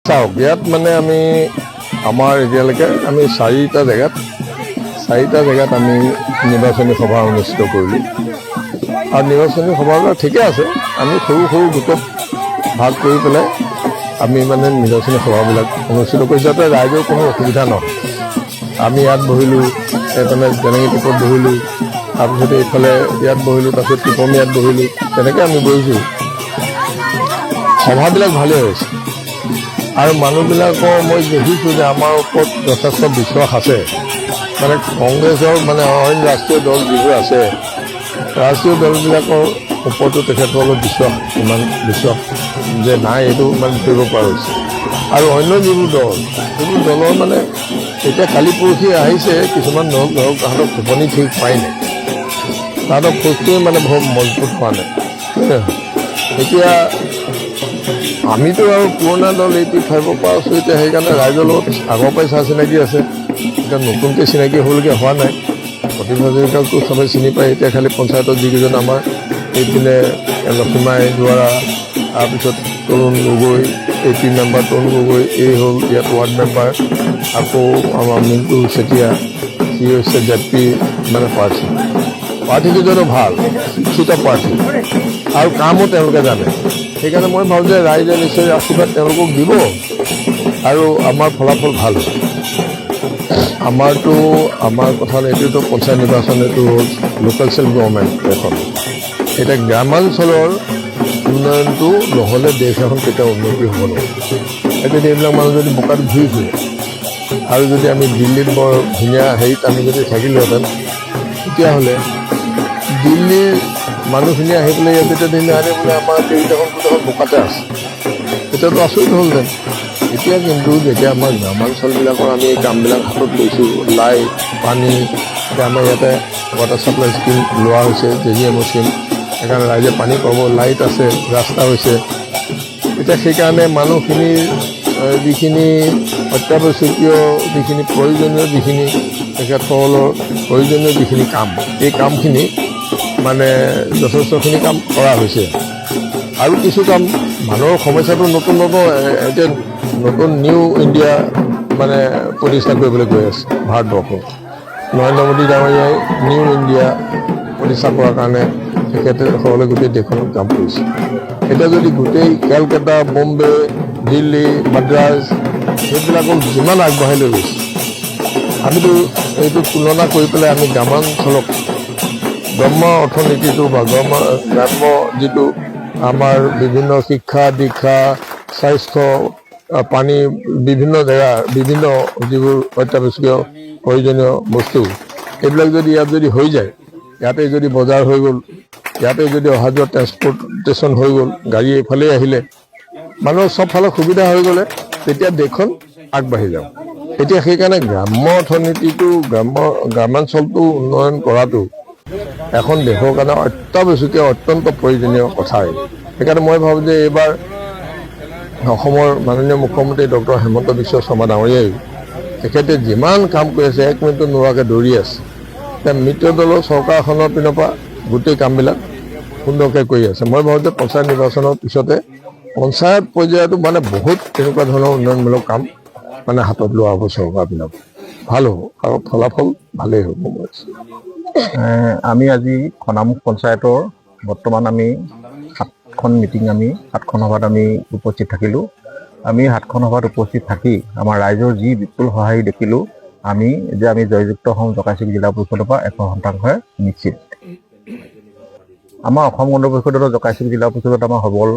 চাওক ইয়াত মানে আমি আমাৰ এতিয়ালৈকে আমি চাৰিটা জেগাত আমি নিৰ্বাচনী সভা অনুষ্ঠিত কৰিলোঁ আৰু নিৰ্বাচনী সভাবিলাক ঠিকে আছে। আমি সৰু সৰু গোটত ভাগ কৰি পেলাই আমি মানে নিৰ্বাচনী সভাবিলাক অনুষ্ঠিত কৰিছোঁ যাতে ৰাইজৰ কোনো অসুবিধা নহয়। আমি ইয়াত বহিলোঁ, এইফালে জেনেঙি টিপত বহিলোঁ, তাৰপিছতে এইফালে ইয়াত বহিলোঁ, তাৰপিছত টিপমি ইয়াত বহিলোঁ, তেনেকৈ আমি বহিছোঁ। সভাবিলাক ভালেই হৈছে আৰু মানুহবিলাকৰ মই দেখিছোঁ যে আমাৰ ওপৰত যথেষ্ট বিশ্বাস আছে। মানে কংগ্ৰেছৰ মানে অইন ৰাষ্ট্ৰীয় দল যিবোৰ আছে, ৰাষ্ট্ৰীয় দলবিলাকৰ ওপৰতো তেখেতসকলৰ ইমান বিশ্বাস যে নাই, এইটো মানে কৰিব পৰা হৈছে। আৰু অন্য যিবোৰ দল, সেইবোৰ দলৰ মানে এতিয়া কালি পৰহি আহিছে কিছুমান দল, ধৰক তাহাঁতক টোপনি ঠিক পাই নাই, তাহাঁতক খোজটোৱে মানে বৰ মজবুত হোৱা নাই। এতিয়া আমিতো আৰু পুৰণা দল 85ৰ পৰা আছোঁ, এতিয়া সেইকাৰণে ৰাইজৰ লগত আগৰ পৰাই চা চিনাকি আছে। এতিয়া নতুনকৈ চিনাকি হ'বলগীয়া হোৱা নাই। প্ৰতিভা হাজৰিকাকতো চবেই চিনি পায়। এতিয়া খালি পঞ্চায়তত যিকেইজন আমাৰ এইপিনে লক্ষ্মীমাই দুৱাৰা, তাৰপিছত তৰুণ গগৈ, AP মেম্বাৰ তৰুণ গগৈ, এই হ'ল ইয়াত ৱাৰ্ড মেম্বাৰ, আকৌ আমাৰ মিণ্টু চেতিয়া, সি হৈছে ZP মানে প্ৰাৰ্থীকেইজনো ভাল শিক্ষিত প্ৰাৰ্থী আৰু কামো তেওঁলোকে জানে। সেইকাৰণে মই ভাবোঁ যে ৰাইজে নিশ্চয় আশীৰ্বাদ তেওঁলোকক দিব আৰু আমাৰ ফলাফল ভাল হ'ব। আমাৰ কথা এইটোতো পঞ্চায়ত নিৰ্বাচন, এইটো হ'ল লোকেল চেল্ফ গভৰ্ণমেণ্ট এখন। এতিয়া গ্ৰামাঞ্চলৰ উন্নয়নটো নহ'লে দেশ এখন কেতিয়াও উন্নতি হ'ব নোৱাৰে। এতিয়া এইবিলাক মানুহ যদি বোকাত ঘূৰি ফুৰে আৰু যদি আমি দিল্লীত বৰ ধুনীয়া হেৰিত আমি যদি থাকিলোহেঁতেন, তেতিয়াহ'লে দিল্লীৰ মানুহখিনি আহি পেলাই ইয়াত যেতিয়া দিল্লী আনে বোলে আমাৰ কেইটাখন গোটেইখন বোকাতে আছে, তেতিয়াতো আচৰিত হ'লহেঁতেন। এতিয়া কিন্তু যেতিয়া আমাৰ গ্ৰামাঞ্চলবিলাকৰ আমি এই কামবিলাক হাতত লৈছোঁ, লাইট পানী, এতিয়া আমাৰ ইয়াতে ৱাটাৰ ছাপ্লাই স্কিম লোৱা হৈছে, JGM স্কিম, সেইকাৰণে ৰাইজে পানী পাব, লাইট আছে, ৰাস্তা হৈছে। এতিয়া সেইকাৰণে মানুহখিনিৰ যিখিনি অত্যাৱশ্যকীয় যিখিনি প্ৰয়োজনীয় যিখিনি তেখেতসকলৰ প্ৰয়োজনীয় যিখিনি কাম, এই কামখিনি মানে যথেষ্টখিনি কাম কৰা হৈছে। আৰু কিছু কাম মানুহৰ সমস্যাটো নতুন এতিয়া নতুন নিউ ইণ্ডিয়া মানে প্ৰতিষ্ঠা কৰিবলৈ গৈ আছে ভাৰতবৰ্ষত। নৰেন্দ্ৰ মোদী ডাঙৰীয়াই নিউ ইণ্ডিয়া প্ৰতিষ্ঠা কৰাৰ কাৰণে তেখেতসকলে গোটেই দেশখনত কাম কৰিছে। এতিয়া যদি গোটেই কেলকাতা, বম্বে, দিল্লী, মাদ্ৰাজ সেইবিলাকক যিমান আগবঢ়াই লৈ গৈছে, আমিতো এইটো তুলনা কৰি পেলাই আমি গ্ৰামাঞ্চলক গ্ৰাম্য অৰ্থনীতিটো বা গ্ৰাম্য যিটো আমাৰ বিভিন্ন শিক্ষা দীক্ষা, স্বাস্থ্য, পানী, বিভিন্ন জেগা, বিভিন্ন যিবোৰ অত্যাৱশ্যকীয় প্ৰয়োজনীয় বস্তু, এইবিলাক যদি ইয়াত যদি হৈ যায়, ইয়াতে যদি বজাৰ হৈ গ'ল, ইয়াতে যদি অহা যোৱা ট্ৰেন্সপৰ্টেশ্যন হৈ গ'ল, গাড়ী এইফালেই আহিলে, মানুহৰ চব ফালে সুবিধা হৈ গ'লে তেতিয়া দেশখন আগবাঢ়ি যাব। এতিয়া সেইকাৰণে গ্ৰাম্য অৰ্থনীতিটো গ্ৰামাঞ্চলটো উন্নয়ন কৰাটো এখন দেশৰ কাৰণে অত্যাৱশ্যকীয় অত্যন্ত প্ৰয়োজনীয় কথা। সেইকাৰণে মই ভাবোঁ যে এইবাৰ অসমৰ মাননীয় মুখ্যমন্ত্ৰী ডক্টৰ হিমন্ত বিশ্ব শৰ্মা ডাঙৰীয়াই তেখেতে যিমান কাম কৰি আছে, 1 মিনিটো নোহোৱাকৈ দৌৰি আছে। এতিয়া মিত্ৰ দলৰ চৰকাৰখনৰ পিনৰ পৰা গোটেই কামবিলাক সুন্দৰকৈ কৰি আছে। মই ভাবোঁ যে পঞ্চায়ত নিৰ্বাচনৰ পিছতে পঞ্চায়ত পৰ্যায়তো মানে বহুত তেনেকুৱা ধৰণৰ উন্নয়নমূলক কাম মানে হাতত লোৱা হ'ব চৰকাৰ পিনৰ পৰা। ভাল হ'ব আৰু ফলাফল ভালেই হ'ব। আমি আজি খনামুখ পঞ্চায়তৰ বৰ্তমান আমি 7খন সভাত আমি উপস্থিত থাকিলোঁ। আমি 7খন সভাত উপস্থিত থাকি আমাৰ ৰাইজৰ যি বিপুল সঁহাৰি দেখিলোঁ, আমি জয়যুক্ত হ'ম জকাইচুক জিলা পৰিষদৰ পৰা 100% নিশ্চিত। আমাৰ অসম গণ পৰিষদৰ জকাইচুক জিলা পৰিষদত আমাৰ সবল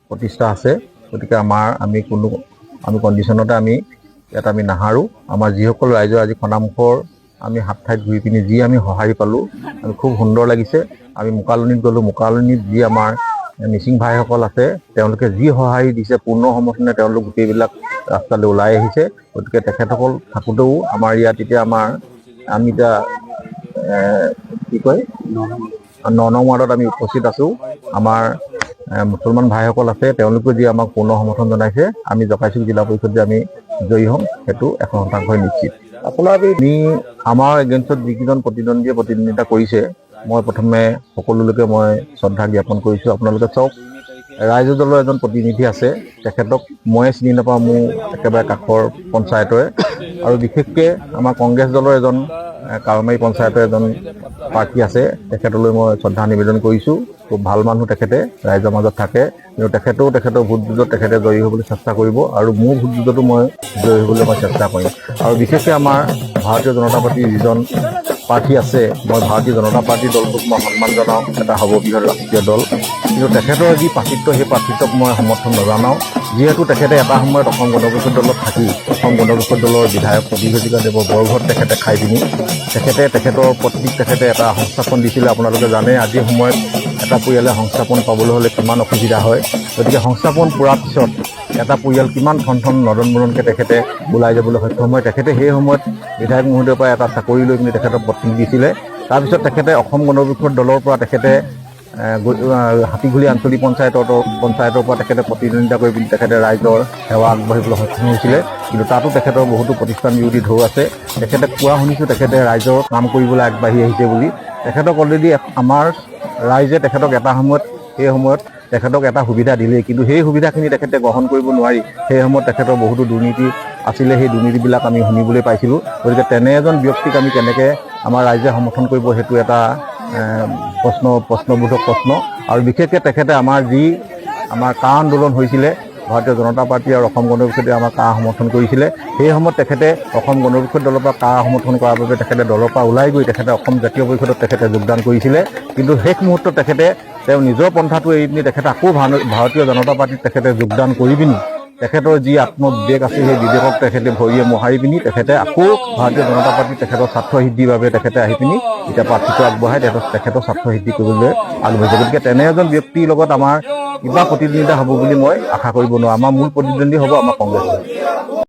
প্ৰতিষ্ঠা আছে। গতিকে আমি কণ্ডিশ্যনতে ইয়াত আমি নাহাৰোঁ। আমাৰ যিসকল ৰাইজৰ আজি খনামুখৰ আমি 7 ঠাইত ঘূৰি পিনি যি আমি সঁহাৰি পালোঁ, আমি খুব সুন্দৰ লাগিছে। আমি মোকালনিত গ'লোঁ, মোকালনিত যি আমাৰ মিচিং ভাইসকল আছে, তেওঁলোকে যি সঁহাৰি দিছে পূৰ্ণ সমৰ্থনে তেওঁলোক গোটেইবিলাক ৰাস্তালৈ ওলাই আহিছে। গতিকে তেখেতসকল থাকোঁতেও আমাৰ ইয়াত এতিয়া আমি এতিয়া কি কয় 9 নং ৱাৰ্ডত আমি উপস্থিত আছোঁ। আমাৰ মুছলমান ভাইসকল আছে, তেওঁলোকে যি আমাক পূৰ্ণ সমৰ্থন জনাইছে। আমি জকাইচুক জিলা পৰিষদ যে আমি জয়ী হ'ম সেইটো 100% নিশ্চিত। আমাৰ এগেইনষ্টত যিকেইজন প্ৰতিদ্বন্দ্বীয়ে প্ৰতিদ্বন্দ্বিতা কৰিছে, মই প্ৰথমে সকলোলৈকে মই শ্ৰদ্ধা জ্ঞাপন কৰিছোঁ। আপোনালোকে চাওক, ৰাইজৰ দলৰ এজন প্ৰতিনিধি আছে, তেখেতক ময়ে চিনি নাপাওঁ, মোৰ একেবাৰে কাষৰ পঞ্চায়তৰে। আৰু বিশেষকৈ আমাৰ কংগ্ৰেছ দলৰ এজন কাৱমাৰী পঞ্চায়তৰ এজন প্ৰাৰ্থী আছে, তেখেতলৈ মই শ্ৰদ্ধা নিবেদন কৰিছোঁ। খুব ভাল মানুহ তেখেতে, ৰাইজৰ মাজত থাকে, কিন্তু তেখেতৰ ভোট যুঁজত তেখেতে জয়ী হ'বলৈ চেষ্টা কৰিব আৰু মোৰ ভোট যুঁজতো মই জয়ী হ'বলৈ মই চেষ্টা কৰিম। আৰু বিশেষকৈ আমাৰ ভাৰতীয় জনতা পাৰ্টীৰ যিজন প্ৰাৰ্থী আছে, মই ভাৰতীয় জনতা পাৰ্টীৰ দলটোক মই সন্মান জনাওঁ, এটা সৰ্ববৃহৎ ৰাষ্ট্ৰীয় দল, কিন্তু তেখেতৰ যি প্ৰাৰ্থিত্ব সেই প্ৰাৰ্থিত্বক মই সমৰ্থন নজনাওঁ। যিহেতু তেখেতে এটা সময়ত অসম গণ পৰিষদ দলত থাকি অসম গণ পৰিষদ দলৰ বিধায়ক প্ৰতিভূতিকা দেৱৰ বৰঘৰত তেখেতে খাই পিনি তেখেতৰ পত্নীক তেখেতে এটা সংস্থাপন দিছিলে। আপোনালোকে জানে আজিৰ সময়ত এটা পৰিয়ালে সংস্থাপন পাবলৈ হ'লে কিমান অসুবিধা হয়। গতিকে সংস্থাপন পোৱাৰ পিছত এটা পৰিয়াল কিমান ঠন নদন বদনকৈ তেখেতে ওলাই যাবলৈ সক্ষম হয়। তেখেতে সেই সময়ত বিধায়ক মহোদয়ৰ পৰা এটা চাকৰি লৈ পিনি তেখেতৰ পত্নীক দিছিলে। তাৰপিছত তেখেতে অসম গণ পৰিষদ দলৰ পৰা তেখেতে হাতীঘূলি আঞ্চলিক পঞ্চায়তৰ পৰা তেখেতে প্ৰতিদ্বন্দ্বিতা কৰি পিনি তেখেতে ৰাইজৰ সেৱা আগবাঢ়িবলৈ সক্ষম হৈছিলে। কিন্তু তাতো তেখেতৰ বহুতো প্ৰতিষ্ঠান বিৰোধী ঢৌ আছে। তেখেতে কোৱা শুনিছোঁ তেখেতে ৰাইজৰ কাম কৰিবলৈ আগবাঢ়ি আহিছে বুলি। তেখেতক অলৰেডি আমাৰ ৰাইজে তেখেতক এটা সময়ত তেখেতক এটা সুবিধা দিলেই, কিন্তু সেই সুবিধাখিনি তেখেতে গ্ৰহণ কৰিব নোৱাৰি। সেই সময়ত তেখেতৰ বহুতো দুৰ্নীতি আছিলে, সেই দুৰ্নীতিবিলাক আমি শুনিবলৈ পাইছিলোঁ। গতিকে তেনে এজন ব্যক্তিক আমি কেনেকৈ আমাৰ ৰাইজে সমৰ্থন কৰিব, সেইটো এটা প্ৰশ্নবোধক প্ৰশ্ন। আৰু বিশেষকৈ তেখেতে আমাৰ কা আন্দোলন হৈছিলে, ভাৰতীয় জনতা পাৰ্টী আৰু অসম গণ পৰিষদে আমাৰ কা সমৰ্থন কৰিছিলে। সেই সময়ত তেখেতে অসম গণ পৰিষদ দলৰ পৰা কা সমৰ্থন কৰাৰ বাবে তেখেতে দলৰ পৰা ওলাই গৈ তেখেতে অসম জাতীয় পৰিষদত তেখেতে যোগদান কৰিছিলে। কিন্তু শেষ মুহূৰ্তত তেখেতে তেওঁ নিজৰ পন্থাটো এৰি পিনি তেখেতে আকৌ ভাৰতীয় জনতা পাৰ্টীত তেখেতে যোগদান কৰি পিনি তেখেতৰ যি আত্মবিবেক আছে সেই বিবেকক তেখেতে ভৰিয়ে মোহাৰি পিনি তেখেতে আকৌ ভাৰতীয় জনতা পাৰ্টীত তেখেতৰ স্বাৰ্থ সিদ্ধিৰ বাবে তেখেতে আহি পিনি এতিয়া প্ৰাৰ্থিত্ব আগবঢ়াই তেখেতৰ স্বাৰ্থ সিদ্ধি কৰিবলৈ আগবাঢ়িছে। গতিকে তেনে এজন ব্যক্তিৰ লগত আমাৰ কিবা প্ৰতিদ্বন্দ্বিতা হ'ব বুলি মই আশা কৰিব নোৱাৰোঁ। আমাৰ মূল প্ৰতিদ্বন্দ্বী হ'ব আমাৰ কংগ্ৰেছ।